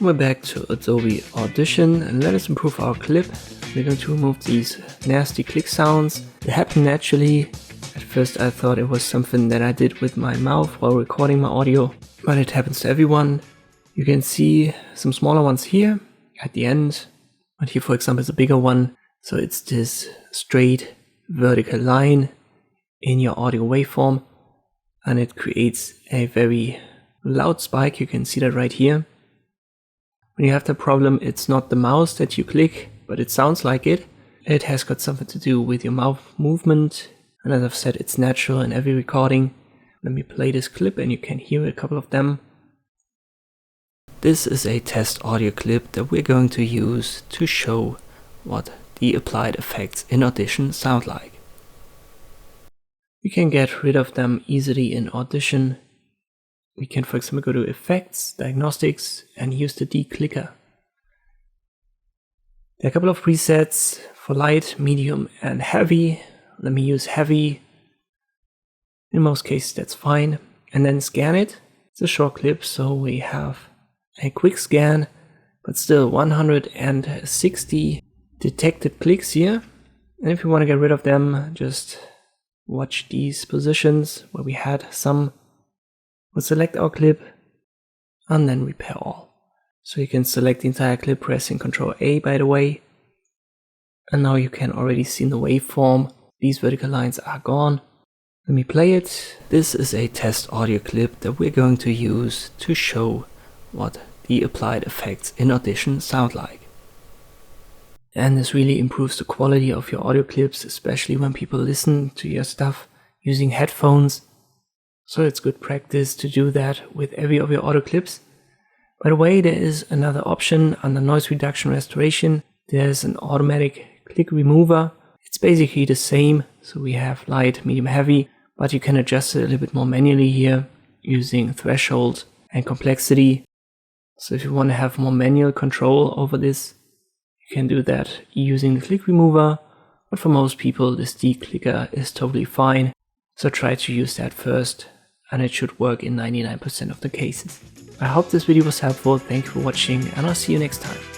We're back to Adobe Audition and let us improve our clip. We're going to remove these nasty click sounds. They happen naturally. At first I thought it was something that I did with my mouth while recording my audio, but it happens to everyone. You can see some smaller ones here at the end, but here for example is a bigger one. So it's this straight vertical line in your audio waveform and it creates a very loud spike. You can see that right here. When you have the problem, it's not the mouse that you click, but it sounds like it. It has got something to do with your mouth movement. And as I've said, it's natural in every recording. Let me play this clip and you can hear a couple of them. This is a test audio clip that we're going to use to show what the applied effects in Audition sound like. We can get rid of them easily in Audition. We can, for example, go to Effects, Diagnostics, and use the declicker. There are a couple of presets for light, medium, and heavy. Let me use heavy. In most cases, that's fine. And then scan it. It's a short clip, so we have a quick scan, but still 160 detected clicks here. And if you want to get rid of them, just watch these positions where we had some. We'll select our clip and then repair all. So you can select the entire clip pressing Ctrl A, by the way. And now you can already see in the waveform, these vertical lines are gone. Let me play it. This is a test audio clip that we're going to use to show what the applied effects in Audition sound like. And this really improves the quality of your audio clips, especially when people listen to your stuff using headphones. So it's good practice to do that with every of your audio clips. By the way, there is another option under noise reduction restoration. There's an automatic click remover. It's basically the same. So we have light, medium, heavy, but you can adjust it a little bit more manually here using threshold and complexity. So if you want to have more manual control over this, you can do that using the click remover. But for most people, this declicker is totally fine. So try to use that first, and it should work in 99% of the cases. I hope this video was helpful. Thank you for watching, and I'll see you next time.